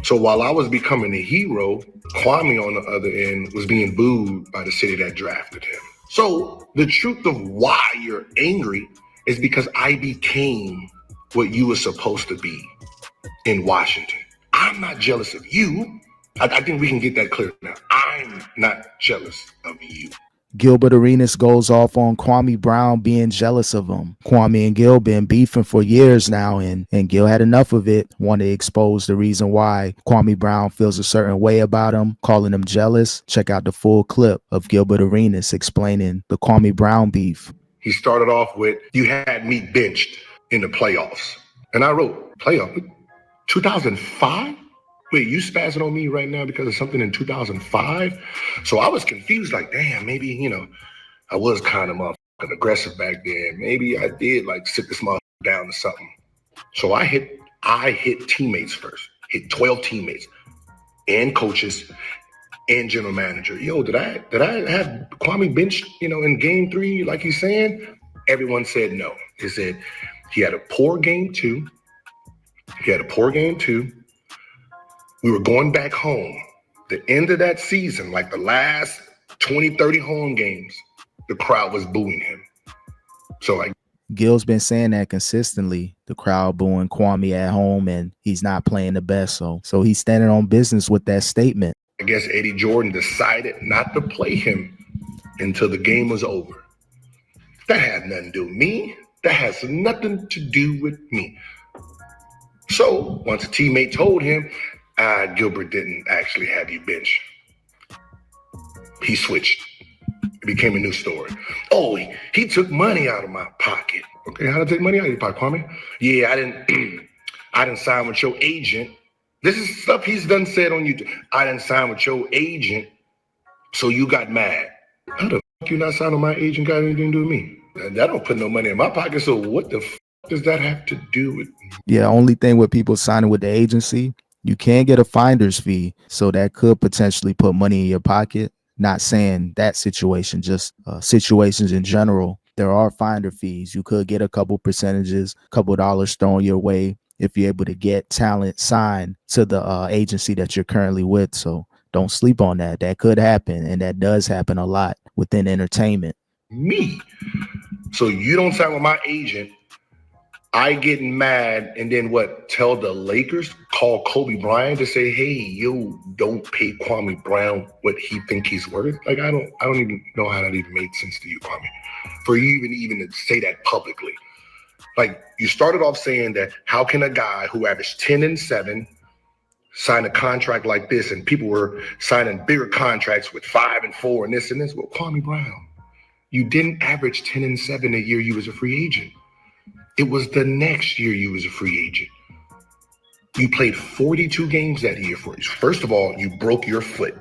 So while I was becoming a hero, Kwame on the other end was being booed by the city that drafted him. So the truth of why you're angry is because I became what you were supposed to be in Washington. I'm not jealous of you. I think we can get that clear now. I'm not jealous of you. Gilbert Arenas goes off on Kwame Brown being jealous of him. Kwame and Gil been beefing for years now, and Gil had enough of it, wanted to expose the reason why Kwame Brown feels a certain way about him, calling him jealous. Check out the full clip of Gilbert Arenas explaining the Kwame Brown beef. He started off with, you had me benched in the playoffs. And I wrote, playoff? 2005? Wait, you spazzing on me right now because of something in 2005? So I was confused, like, damn, maybe, I was kind of motherfucking aggressive back then. Maybe I did like sit this motherfucker down or something. So I hit teammates first, hit 12 teammates and coaches and general manager. Yo, did I have Kwame benched, in game 3, like he's saying? Everyone said no. They said he had a poor game 2. We were going back home. The end of that season, like the last 20, 30 home games, the crowd was booing him. So Gil's been saying that consistently, the crowd booing Kwame at home, and he's not playing the best. So he's standing on business with that statement. I guess Eddie Jordan decided not to play him until the game was over. That had nothing to do with me. That has nothing to do with me. So once a teammate told him, Gilbert didn't actually have you benched, he switched. It became a new story. Oh, he took money out of my pocket. Okay, how to take money out of your pocket, Kwame? Yeah, I didn't sign with your agent. This is stuff he's done said on YouTube. I didn't sign with your agent, so you got mad. How the fuck you not sign with my agent got anything to do with me? That don't put no money in my pocket, so what the fuck does that have to do with me? Yeah, only thing with people signing with the agency, you can get a finder's fee, so that could potentially put money in your pocket. Not saying that situation, just situations in general. There are finder fees. You could get a couple percentages, couple dollars thrown your way if you're able to get talent signed to the agency that you're currently with. So don't sleep on that. That could happen, and that does happen a lot within entertainment. Me. So you don't sign with my agent, I getting mad, and then what? Tell the Lakers, call Kobe Bryant to say, hey, yo, don't pay Kwame Brown what he think he's worth. Like, I don't even know how that even made sense to you, Kwame, for you even to say that publicly. Like, you started off saying that how can a guy who averaged 10-7 sign a contract like this, and people were signing bigger contracts with 5-4 and this and this? Well, Kwame Brown, you didn't average 10-7 a year you was a free agent. It was the next year you was a free agent. You played 42 games that year for you. First of all, you broke your foot.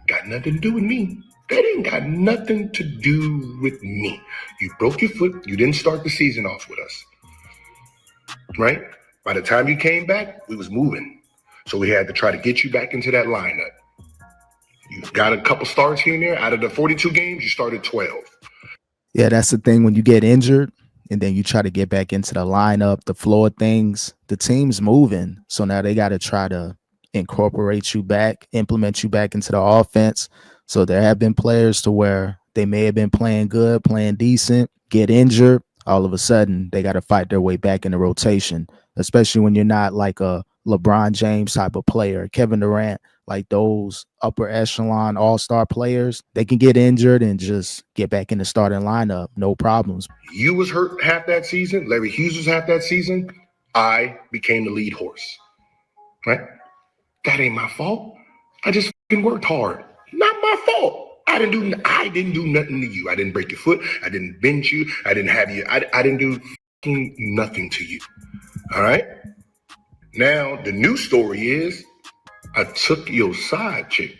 Got nothing to do with me. That ain't got nothing to do with me. You broke your foot. You didn't start the season off with us. Right? By the time you came back, we was moving. So we had to try to get you back into that lineup. You got a couple starts here and there. Out of the 42 games, you started 12. Yeah, that's the thing. When you get injured and then you try to get back into the lineup, the flow of things, the team's moving. So now they got to try to incorporate you back, implement you back into the offense. So there have been players to where they may have been playing good, playing decent, get injured. All of a sudden, they got to fight their way back in the rotation, especially when you're not like a LeBron James type of player, Kevin Durant, like those upper echelon all-star players. They can get injured and just get back in the starting lineup, no problems. You was hurt half that season. Larry Hughes was half that season. I became the lead horse, right? That ain't my fault. I just fucking worked hard. Not my fault. I didn't do nothing to you. I didn't break your foot. I didn't bench you. I didn't have you. I didn't do fucking nothing to you. All right? Now, the new story is I took your side chick.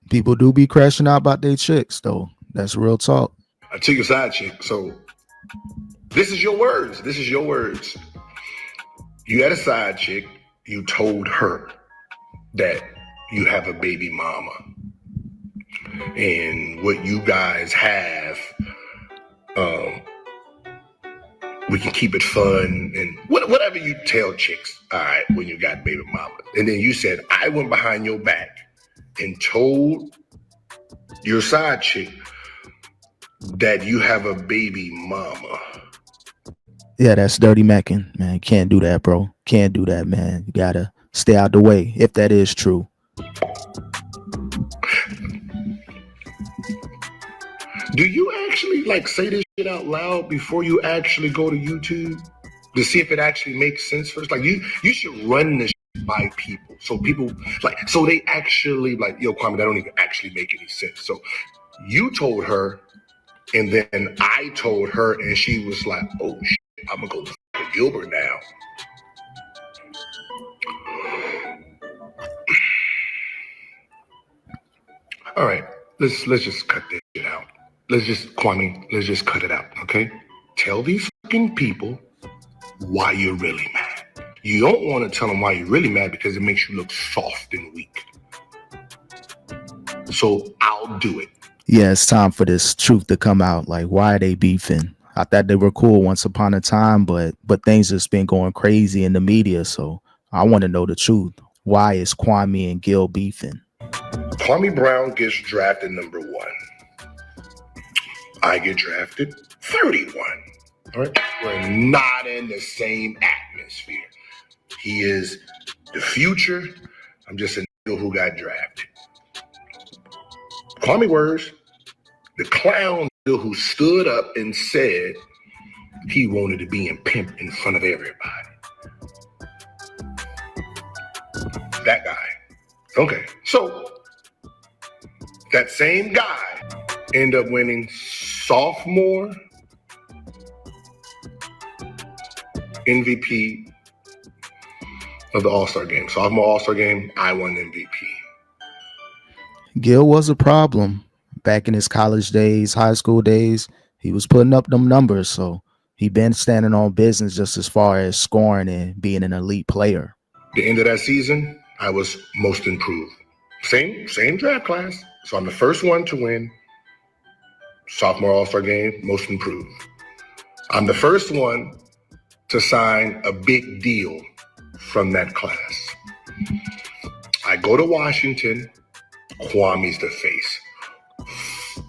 People do be crashing out about their chicks, though. That's real talk. I took your side chick. So this is your words. This is your words. You had a side chick. You told her that you have a baby mama. And what you guys have We can keep it fun and whatever you tell chicks, all right, when you got baby mama. And then you said, I went behind your back and told your side chick that you have a baby mama. Yeah, that's dirty macking, man. Can't do that, bro. Can't do that, man. You gotta stay out the way if that is true. Do you actually like say this shit out loud before you actually go to YouTube to see if it actually makes sense first? Like you should run this shit by people so people like so they actually like, yo, Kwame, that don't even actually make any sense. So you told her, and then I told her, and she was like, oh shit, I'm gonna go to Gilbert now. All right, let's just cut this shit out. Kwame, let's just cut it out, okay? Tell these fucking people why you're really mad. You don't want to tell them why you're really mad because it makes you look soft and weak. So I'll do it. Yeah, it's time for this truth to come out. Like, why are they beefing? I thought they were cool once upon a time, but things just been going crazy in the media. So I want to know the truth. Why is Kwame and Gil beefing? Kwame Brown gets drafted number 1. I get drafted 31. All right, we're not in the same atmosphere. He is the future. I'm just a nigga who got drafted. Kwame words, the clown who stood up and said he wanted to be in pimp in front of everybody. That guy. Okay, so that same guy ended up winning sophomore MVP of the All-Star game. Sophomore All-Star game, I won MVP. Gil was a problem back in his college days, high school days. He was putting up them numbers, so he been standing on business just as far as scoring and being an elite player. The end of that season, I was most improved. Same draft class. So I'm the first one to win sophomore All-Star game, most improved. I'm the first one to sign a big deal from that class. I go to Washington, Kwame's the face.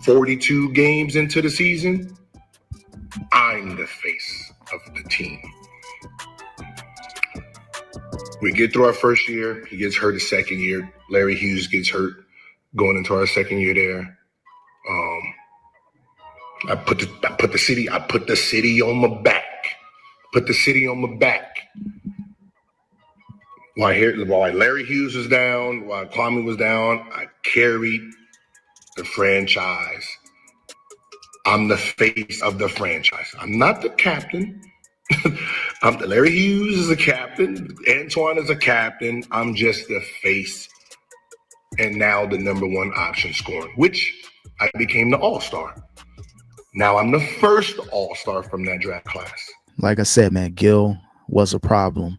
42 games into the season, I'm the face of the team. We get through our first year. He gets hurt his second year. Larry Hughes gets hurt going into our second year there. I put the city on my back. Put the city on my back. While Larry Hughes was down, while Kwame was down, I carried the franchise. I'm the face of the franchise. I'm not the captain. Larry Hughes is a captain. Antoine is a captain. I'm just the face. And now the number 1 option scoring, which I became the All-Star. Now I'm the first All-Star from that draft class. Like I said, man, Gil was a problem.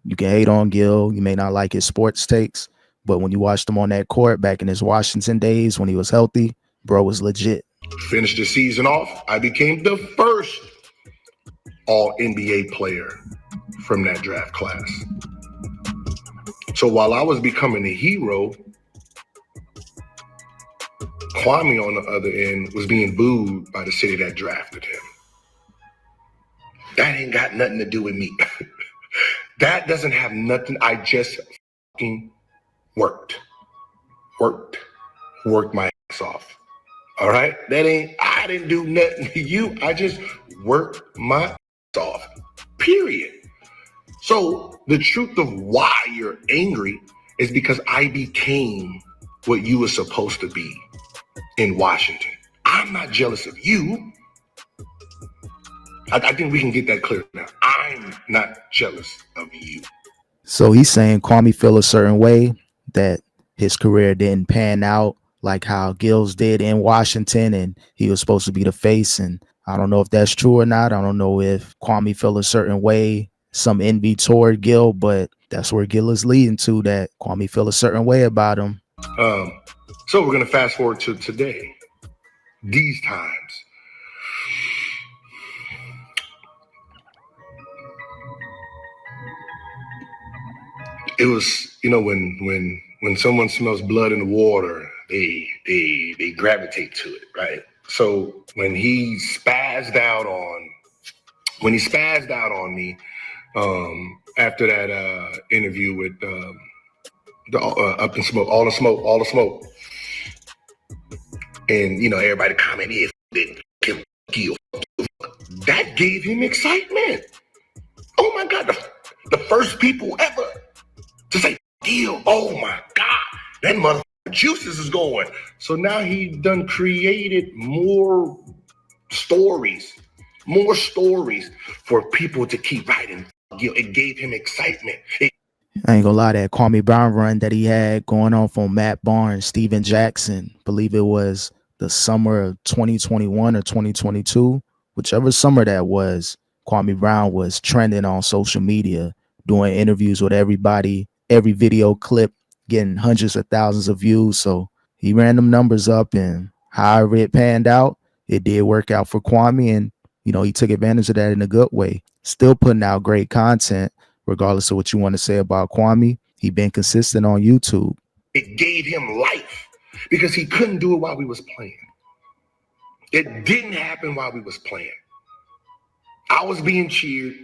You can hate on Gil. You may not like his sports takes, but when you watched him on that court back in his Washington days when he was healthy, bro was legit. Finished the season off. I became the first All-NBA player from that draft class. So while I was becoming a hero, Kwame on the other end was being booed by the city that drafted him. That ain't got nothing to do with me. That doesn't have nothing. I just fucking worked my ass off. All right? I didn't do nothing to you. I just worked my ass off. Period. So the truth of why you're angry is because I became what you were supposed to be in Washington. I'm not jealous of you. I think we can get that clear now. I'm not jealous of you. So he's saying Kwame feel a certain way that his career didn't pan out like how Gil's did in Washington, and he was supposed to be the face. And I don't know if that's true or not. I don't know if Kwame feel a certain way, some envy toward Gil, but that's where Gil is leading to, that Kwame feel a certain way about him. So we're going to fast forward to today, these times. it was, when someone smells blood in the water, they gravitate to it, right? So when he spazzed out on me after that interview with the Up in Smoke, all the smoke, and everybody commented, "Kill." That gave him excitement. Oh my God, the first people ever to say "deal." Oh my God, that motherfucker juices is going. So now he done created more stories for people to keep writing. It gave him excitement. I ain't gonna lie, that Kwame Brown run that he had going on from Matt Barnes, Steven Jackson, believe it was the summer of 2021 or 2022, whichever summer that was, Kwame Brown was trending on social media, doing interviews with everybody, every video clip getting hundreds of thousands of views. So he ran them numbers up, and however it panned out, it did work out for Kwame, and he took advantage of that in a good way. Still putting out great content. Regardless of what you want to say about Kwame, he been consistent on YouTube. It gave him life because he couldn't do it while we was playing. It didn't happen while we was playing. I was being cheered.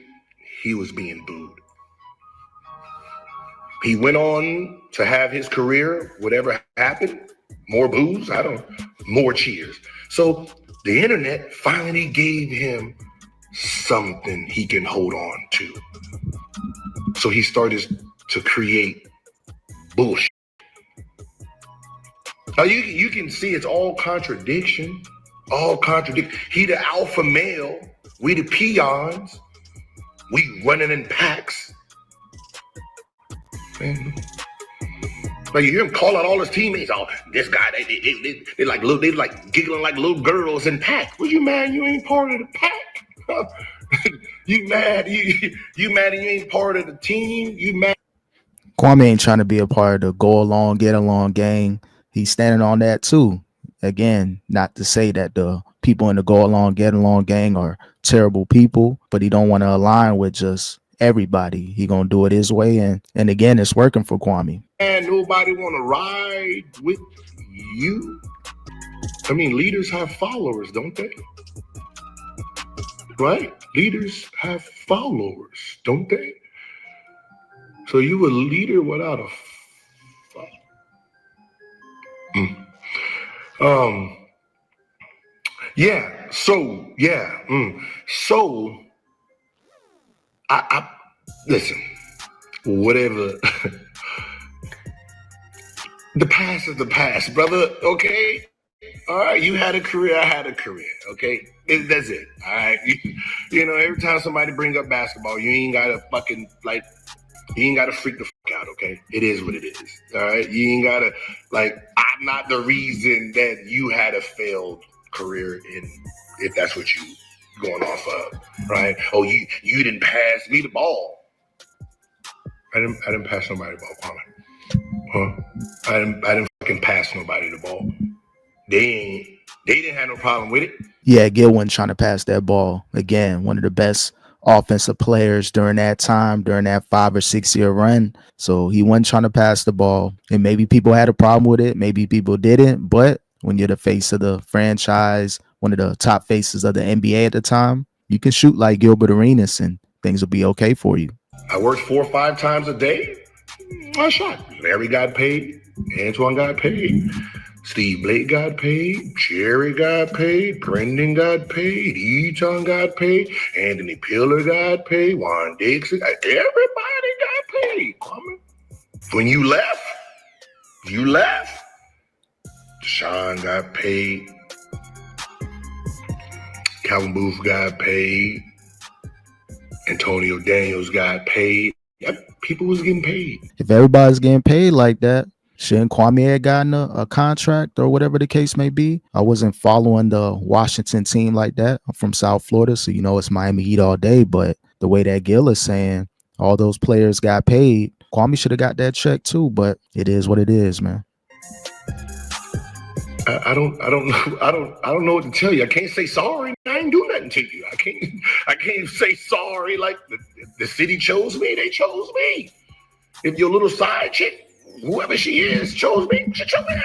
He was being booed. He went on to have his career, whatever happened, more boos, more cheers. So the internet finally gave him something he can hold on to. So he started to create bullshit. Now you can see it's all contradiction. He the alpha male, we the peons, we running in packs. Man. Like you hear him call out all his teammates. Oh, this guy, they like giggling like little girls in pack. Well, you mad you ain't part of the pack? You mad you mad you ain't part of the team? You mad? Kwame ain't trying to be a part of the go along, get along gang. He's standing on that too. Again, not to say that the people in the go along, get along gang are terrible people, but he don't want to align with just everybody. He gonna do it his way, and again, it's working for Kwame. And nobody want to ride with you. I mean, leaders have followers, don't they? Right? Leaders have followers, don't they? So you a leader without a So I listen, whatever. The past is the past, brother. Okay. All right. You had a career. I had a career. Okay. That's it. All right. Every time somebody bring up basketball, you ain't got to you ain't got to freak the fuck out. Okay. It is what it is. All right. You ain't got to I'm not the reason that you had a failed career if that's what you going off of. Right. Oh, you didn't pass me the ball. I didn't pass nobody the ball, Kwame. Huh? I didn't fucking pass nobody the ball. They didn't have no problem with it. Yeah, Gil wasn't trying to pass that ball. Again, one of the best offensive players during that time, during that 5 or 6 year run. So he wasn't trying to pass the ball. And maybe people had a problem with it. Maybe people didn't. But when you're the face of the franchise, one of the top faces of the NBA at the time, you can shoot like Gilbert Arenas and things will be okay for you. I worked 4 or 5 times a day. I shot. Larry got paid. Antoine got paid. Steve Blake got paid. Jerry got paid. Brendan got paid. Eton got paid. Anthony Pillar got paid. Juan Dixon. Everybody got paid. When you left. Deshaun got paid. Calvin Booth got paid. Antonio Daniels got paid. People was getting paid. If everybody's getting paid like that, shouldn't Kwame have gotten a contract or whatever the case may be? I wasn't following the Washington team like that. I'm from South Florida, so it's Miami Heat all day. But the way that Gil is saying, all those players got paid, Kwame should have got that check too. But it is what it is, man. I don't know what to tell you. I can't say sorry. I ain't do nothing to you. I can't say sorry. Like the city chose me. They chose me. If your little side chick, whoever she is, chose me, she chose me.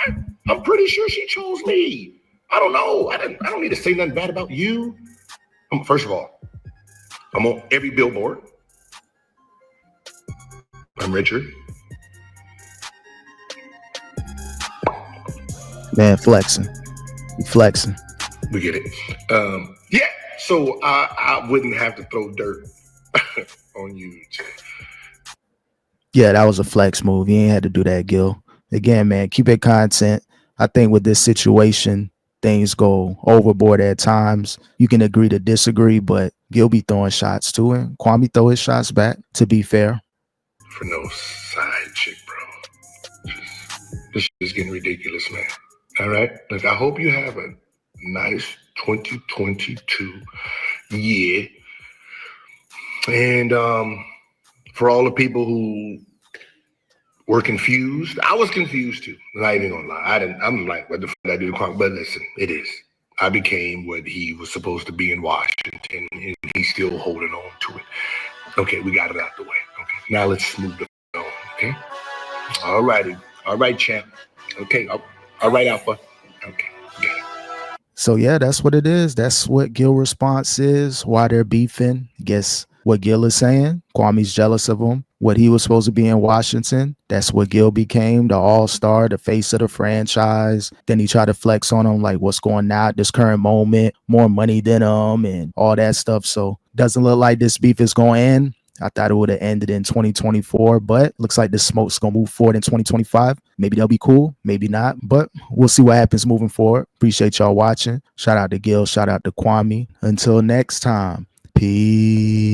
I'm pretty sure she chose me. I don't know. I don't need to say nothing bad about you. First of all, I'm on every billboard. I'm Richard. Man, flexing. You flexing. We get it. Yeah. So I wouldn't have to throw dirt on you. Yeah, that was a flex move. You ain't had to do that, Gil. Again, man, keep it content. I think with this situation, things go overboard at times. You can agree to disagree, but Gil be throwing shots too, and Kwame throw his shots back, to be fair. For no side chick, bro. This shit is getting ridiculous, man. All right? Look, I hope you have a nice 2022 year. And for all the people who were confused, I was confused too. I'm not even gonna lie. I'm like, what the fuck did I do to Clark? But listen, it is. I became what he was supposed to be in Washington, and he's still holding on to it. Okay, we got it out the way. Okay, now let's move the on. Okay, all righty, all right, champ. Okay, all right, Alpha. Okay, got it. So yeah, that's what it is. That's what Gil response is. Why they're beefing. Guess what Gil is saying. Kwame's jealous of him. What he was supposed to be in Washington. That's what Gil became, the all-star, the face of the franchise. Then he tried to flex on him, like what's going on at this current moment, more money than him and all that stuff. So doesn't look like this beef is going to end. I thought it would have ended in 2024, but looks like the smoke's going to move forward in 2025. Maybe they'll be cool, maybe not, but we'll see what happens moving forward. Appreciate y'all watching. Shout out to Gil, shout out to Kwame. Until next time, peace.